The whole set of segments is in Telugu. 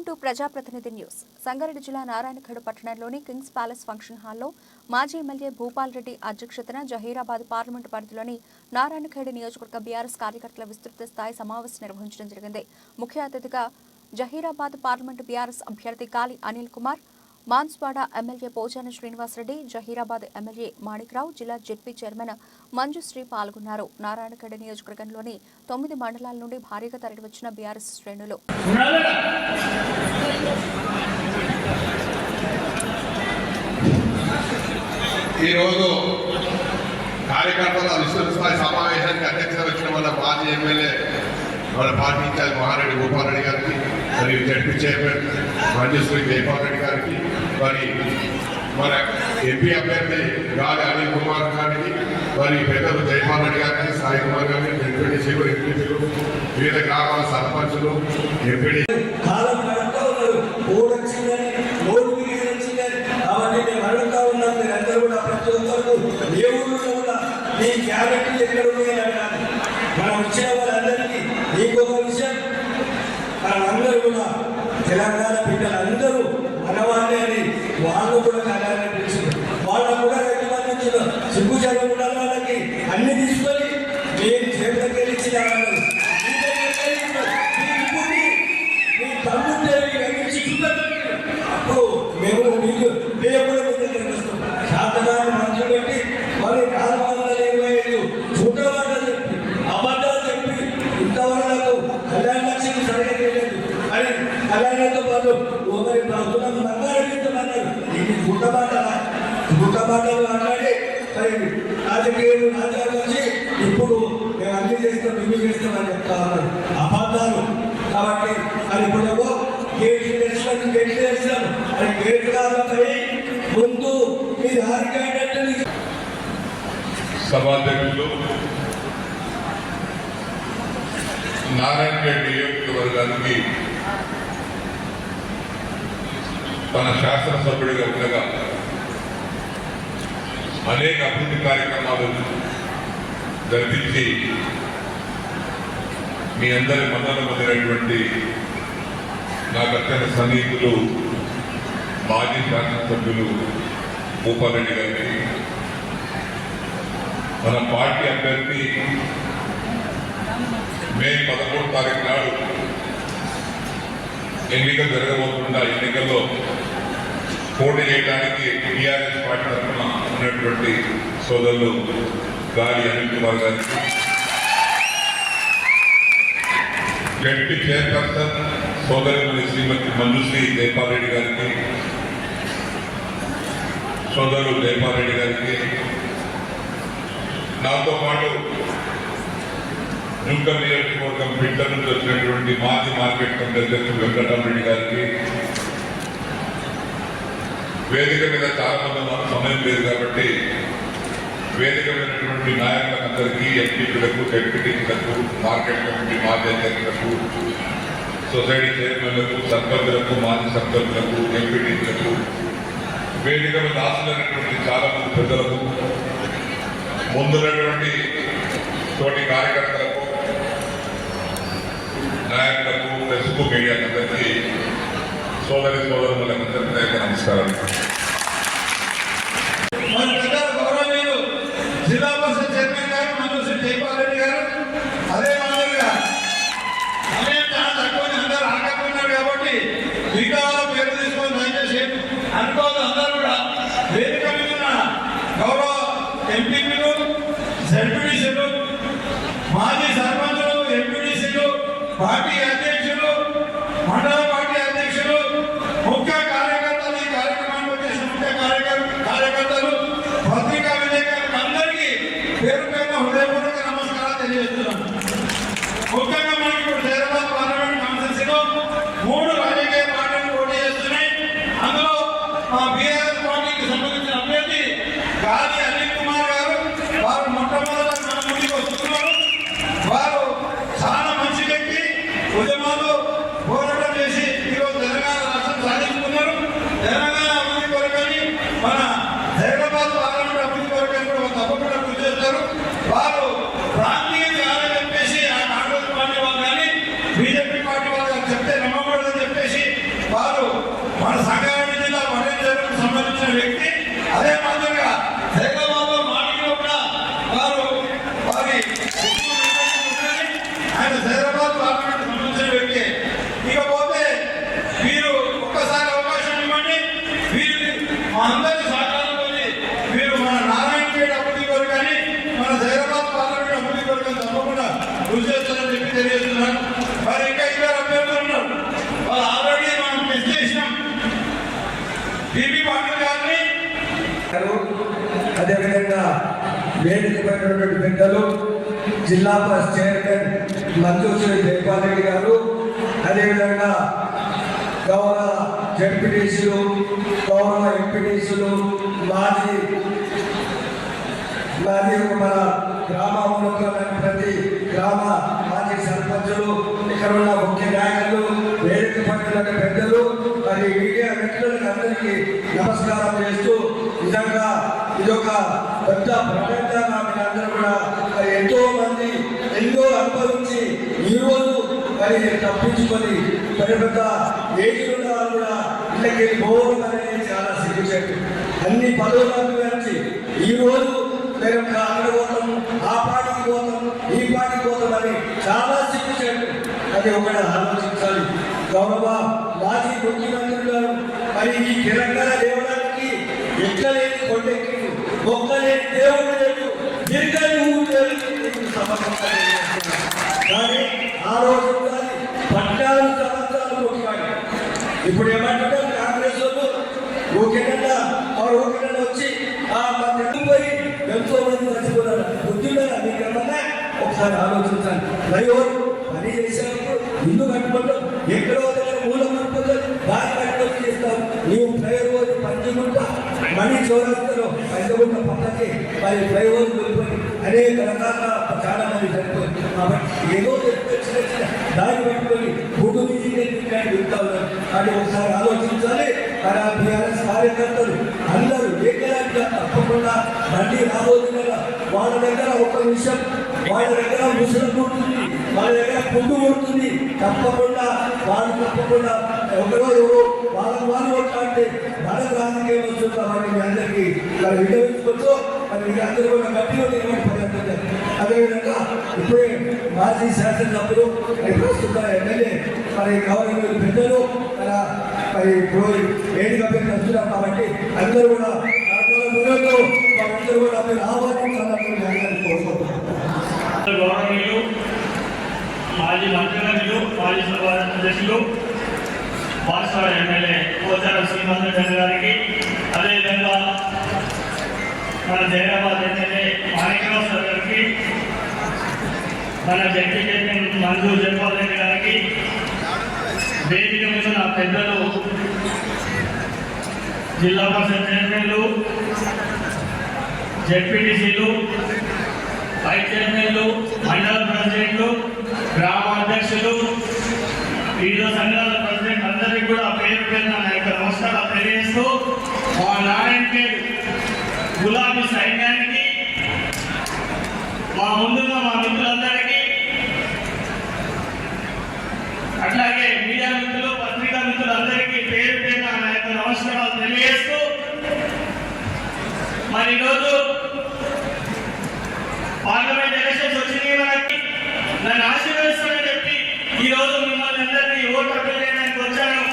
వెల్కమ్ టు ప్రజాప్రతినిధి న్యూస్. సంగారెడ్డి జిల్లా నారాయణఖేడ్ పట్టణంలోని కింగ్స్ ప్యాలెస్ ఫంక్షన్ హాల్లో మాజీ ఎమ్మెల్యే భూపాల్ రెడ్డి అధ్యక్షతన జహీరాబాద్ పార్లమెంటు పరిధిలోని నారాయణఖేడ్ నియోజకవర్గ బీఆర్ఎస్ కార్యకర్తల విస్తృత స్థాయి సమావేశం నిర్వహించడం జరిగింది. ముఖ్య అతిథిగా జహీరాబాద్ పార్లమెంటు బీఆర్ఎస్ అభ్యర్థి కాళీ అనిల్ కుమార్, మాన్స్వాడ ఎమ్మెల్యే పోచాన శ్రీనివాసరెడ్డి, జహీరాబాద్ ఎమ్మెల్యే మాణిక్రావు, జిల్లా జెడ్పీ చైర్మన్ మంజుశ్రీ పాల్గొన్నారు. నారాయణఖేడ్ నియోజకవర్గంలోని 9 మండలాల నుండి భారీగా తరలివచ్చిన బీఆర్ఎస్ శ్రేణులు ఈరోజు కార్యకర్తల విస్తృత స్థాయి సమావేశానికి అధ్యక్షత వచ్చిన వాళ్ళ మాజీ ఎమ్మెల్యే వాళ్ళ పార్టీ ఇన్ఛార్జ్ మహారెడ్డి భూపాల్ రెడ్డి గారికి, మరియు జడ్పీ చైర్మన్ మంజుశ్రీ జైపాల్ రెడ్డి గారికి, మన ఎంపీ అభ్యర్థి గాలి అనిల్ కుమార్ గారికి, మరియు పెద్దలు జైపాల్ రెడ్డి గారికి, సాయి కుమార్ గారికి, ఎంపీడీసీలు, ఎంపీలు, వివిధ గ్రామాల సర్పంచులు, ఎంపీడీ అందరూ కూడా తెలంగాణ బిడ్డలందరూ మనవాళ్ళే అని వాళ్ళు కూడా కళ్యాణం తెలిసింది. వాళ్ళకు కూడా రైతు బంధు సిగ్గు చదువుకున్న వాళ్ళకి అన్ని తీసుకొని నేను చేతులకు గెలిచిన అప్పుడు మేము మీకు కూడా తెలుస్తాం. శాతగాన్ని మనసు పెట్టి మరి 425 చూడవాళ్ళు చెప్పి అబద్ధాలు చెప్పి ఇంతవరకు కళ్యాణ లక్ష్యం సరిగలేదు అని కళ్యాణంతో పాటు ఒకరి ప్రభుత్వం రంగారెడ్డిస్తున్నారు. ఇది గుట్టబాటలు మాట్లాడి మరి రాజకీయాలు రాజ్యాలు వచ్చి ఇప్పుడు మేము అన్ని చేస్తాం ఇవి చేస్తామని చెప్తా ఉన్నారు. అబద్ధాలు కాబట్టి అది ఇప్పుడు గేట్లు తెచ్చినాం అది గేట్ కాబట్టి ముందు మీరు ఆరికాయనట్టు సభాధ్యక్షులు నారాయణఖేడ్ నియోజకవర్గానికి తన శాసనసభ్యుడిగా ఉండగా అనేక అభివృద్ధి కార్యక్రమాలు జరిపించి మీ అందరి మద్దతు పొందినటువంటి నాకు అత్యంత సన్నిహితులు మాజీ శాసనసభ్యులు భూపాల్ రెడ్డి గారికి, మన పార్టీ అభ్యర్థి మే 11 తారీఖు నాడు ఎన్నికలు జరగబోతున్న ఎన్నికల్లో పోటీ చేయడానికి టీఆర్ఎస్ పార్టీ తరఫున ఉన్నటువంటి సోదరులు గాలి అనిల్ కుమార్ గారికి, జడ్పీ చైర్పర్సన్ సోదరులు శ్రీమతి మంజుశ్రీ జైపాల్ రెడ్డి గారికి, సోదరులు జైపాల్ రెడ్డి గారికి, నాతో పాటు జుంకర్ నియోజకవర్గం పిట్ల నుంచి వచ్చినటువంటి మాజీ మార్కెట్ కమిటీ అధ్యక్షుడు వెంకటరామరెడ్డి గారికి, వేదిక మీద చాలా మంది మాకు సమయం లేదు కాబట్టి వేదిక మీదటువంటి నాయకులందరికీ, ఎంపీలకు, డెప్యూటీలకు, మార్కెట్ కమిటీ మాజీ అధ్యక్షులకు, సొసైటీ చైర్మన్లకు, సర్పంచులకు, మాజీ సర్పంచులకు, ఎంపీటీలకు, వేదిక మీద ఆశలైనటువంటి చాలా మంది పెద్దలకు, ముందున్నటువంటి తోటి కార్యకర్తలకు, నాయకులకు, ప్రెస్కు, మీడియాకందరికీ, సోదరులందరికీ నమస్కారం. జిల్లా పరిషత్ చైర్మన్ గారు మంజుశ్రీ జైపాల్ రెడ్డి గారు, అదే మాదిరిగా సమయం చాలా తక్కువ అందరూ ఆకట్టున్నారు కాబట్టి వికాల పేరు తీసుకొని దయచేసి అనుకోవద్దు. అందరూ కూడా వేదిక మీద ఉన్న గౌరవ ఎంపీలు, జడ్పీటీసీలు, మాజీ సర్పంచులు, ఎంపీటీసీలు, పార్టీ అధ్యక్షులు, మండల పార్టీ అధ్యక్షులు, ముఖ్య కార్యకర్తలు, ఈ కార్యక్రమానికి వచ్చేసిన ముఖ్య కార్యకర్తలు, పత్రికా విలేకరులకు అందరికీ పేరు పేరున హృదయపూర్వక నమస్కారాలు తెలియజేస్తున్నాను. ముఖ్యంగా మనకి ఇప్పుడు హైదరాబాద్ పార్లమెంట్ కాన్స్టిట్యూన్సీలో 3 రాజకీయ పార్టీలు పోటీ చేస్తున్నాయి. అందులో మా బీఆర్ఎస్ పార్టీకి సంబంధించిన అభ్యర్థి గాలి అనిల్ కుమార్ గారు, వారు మొట్టమొదట తెలియజేస్తున్నాను. మరి ఇంకా ఇద్దరు అభ్యర్థులు ఉన్నారు, వాళ్ళు ఆల్రెడీ మనం టెస్ట్ చేసినాం. బీబీ పాటిల్ గారిని, అదేవిధంగా వేదికమైనటువంటి పెద్దలు జిల్లా పరిషత్ చైర్మన్ మంజూశ్రీ జైపాల్ రెడ్డి గారు, అదేవిధంగా గౌరవ జడ్పీటీసీలు, గౌరవ ఎంపీటీసీలు, మాజీ మన గ్రామంలో ప్రతి గ్రామ మాజీ సర్పంచులు, ఇక్కడ ఉన్న ముఖ్య నాయకులు, వేదిక పట్టిన పెద్దలు, మరి మీడియా మిత్రులకు అందరికీ నమస్కారం చేస్తూ, నిజంగా ఇదొక పెద్ద ప్రపంచంగా మీరందరూ కూడా మరి ఎంతో మంది ఎన్నో అనుభవించి ఈరోజు మరి తప్పించుకొని పెద్ద పెద్ద ఏజ్లు ఉన్న వాళ్ళు కూడా ఇళ్ళకి పోవడం అనేది చాలా సిగ్గుచేటు. అన్ని పదవులను కలిసి ఈరోజు మేము అక్కడ పోతాం, ఆ పార్టీకి పోతాం, ఈ పార్టీకి పోతాం అని చాలా సిగ్గుచేటు. అది ఒకటి ఆలోచించాలి. గౌరవ మాజీ ముఖ్యమంత్రి గారు మరి ఈ తెలంగాణ దేవడానికి ఎక్కలేని కొండెక్కి ఒక్కలేని దేవుడు లేదు, తిరగని ఊరు లేదు. కానీ ఆ రోజు కానీ 14 సంవత్సరాలు కొట్టాడు. ఇప్పుడు ఏమంటారు కాంగ్రెస్ వాళ్ళు ఓకేనన్నా వచ్చి పోయి ఎంతో మంది మర్చిపోతారు. బుద్ధింటారా మీకు ఏమన్నా ఒకసారి ఆలోచించాలి. డ్రైవర్ పని చేసేటప్పుడు ఇల్లు కట్టుకుంటాం, ఎక్కడో దగ్గర మూలం కట్టుకుంటాం, దారి కట్టుకొని చేస్తాం. నీవు డ్రైవర్ పని చేయకుండా మనీ చోరేస్తారో పంచకుండా పక్కకి మరి డ్రైవర్ వెళ్ళిపోయి అనేక రకాల చాలా మంది చనిపోయింది. కాబట్టి ఏదో దారి పెట్టుకొని గుడ్డు మీద వెళ్తా ఉన్నారు. అది ఒకసారి ఆలోచించాలి. మరి ఆ బీఆర్ఎస్ కార్యకర్తలు అందరూ ఏకలాంటి తప్పకుండా మళ్ళీ రాబోతున్న వాళ్ళ దగ్గర ఒక విషయం, వాళ్ళ దగ్గర ముసలు పుడుతుంది, వాళ్ళ దగ్గర పుట్టు పుడుతుంది. తప్పకుండా ఎవరో వాళ్ళు కొట్లాడితే మనకు రాజకీయం వస్తుంది. కాబట్టి మీ అందరికీ మరి వినియోగించుకోవచ్చు. మరి మీ అందరూ కూడా గట్టిగా నిర్వహించారు. అదేవిధంగా ఇప్పుడే మాజీ శాసనసభ్యులు ప్రస్తుత ఎమ్మెల్యే మరి గవర్నమెంట్ పెద్దలు మరి వేదిక పేరు వస్తున్నాం. కాబట్టి అందరూ కూడా అందరూ కూడా మీరు ఆహ్వానించాలని కోరుకుంటున్నాం. గౌరవనీయులు మాజీ మంత్రివర్యులు, మాజీ సభ అధ్యక్షులు, వాస్తవ ఎమ్మెల్యే పోచారం శ్రీనివాసరెడ్డి గారికి, అదేవిధంగా మన జైరాబాద్ ఎమ్మెల్యే మాణిక్రావు సార్ గారికి, మన జడ్పీ చైర్మన్ మంజు జైపాల్ రెడ్డి గారికి, వేదిక మీద నా పెద్దలు జిల్లా పరిషత్ చైర్మన్లు, జడ్పీటీసీలు, వైస్ చైర్మన్లు, మండల ప్రెసిడెంట్లు, గ్రామ అధ్యక్షులు, వివిధ సంఘాల ప్రెసిడెంట్ అందరికీ కూడా పేరు పేరున నా యొక్క నమస్కారాలు తెలియజేస్తూ, మా నారాయణపేట గులాబీ సైన్యానికి, మా ముందున్న మా మిత్రులందరికీ, అట్లాగే మీడియా మిత్రులు, పత్రికా మిత్రులందరికీ పేరు పేరున నా యొక్క నమస్కారాలు తెలియజేస్తూ, మరి ఈరోజు పార్లమెంట్ ఎలక్షన్స్ వచ్చినాయి. మనకి నన్ను ఆశీర్వదిస్తానని చెప్పి ఈరోజు మిమ్మల్ని అందరినీ ఓటు అప్పీల్ చేయడానికి వచ్చాను.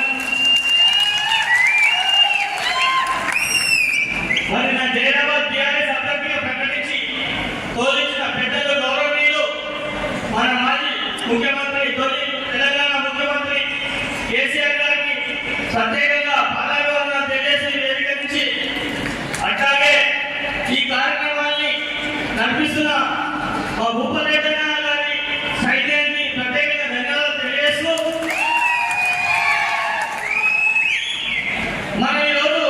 మరి నా జైరాబాద్ టీఆర్ఎస్ అభ్యర్థిగా ప్రకటించి తోలించిన పెద్దలు గౌరవనీయులు మన మాజీ ముఖ్యమంత్రి, తొలి తెలంగాణ ముఖ్యమంత్రి కేసీఆర్ గారికి ప్రత్యేకంగా పాదాభివందనాలు తెలియజేసి వేదిక నుంచి, అట్లాగే ఈ కార్యక్రమాన్ని నడిపిస్తున్న మా భూపరేట గారి సైన్యాన్ని ప్రత్యేకంగా ధన్యవాదాలు తెలియజేస్తూ, మన ఈరోజు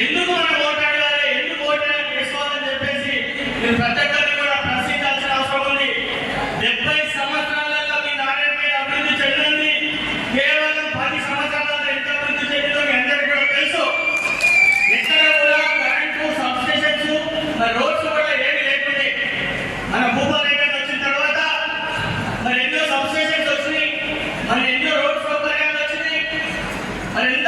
ఎందుకు మనం ఓటాడాలి, ఎందుకు ఓటాడాలి చేసుకోవాలని చెప్పేసి నేను ప్రతి ఒక్కరిని కూడా ప్రశ్నించాల్సిన అవసరం ఉంది. 70 సంవత్సరాలలో మీ నారాయణపేట అభివృద్ధి చెందింది. కేవలం 10 సంవత్సరాలలో ఎంత అభివృద్ధి చెందిందో మీ అందరికీ కూడా తెలుసు. ఎక్కడ కూడా కరెంటు, సబ్స్టేషన్స్, రోడ్స్ కూడా ఏమి లేకుంటే మన భూపాలరేట వచ్చిన తర్వాత మరి ఎన్నో సబ్స్టేషన్స్ వచ్చినాయి, మరి ఎన్నో రోడ్ సౌకర్యాలు వచ్చినాయి, మరి ఎంత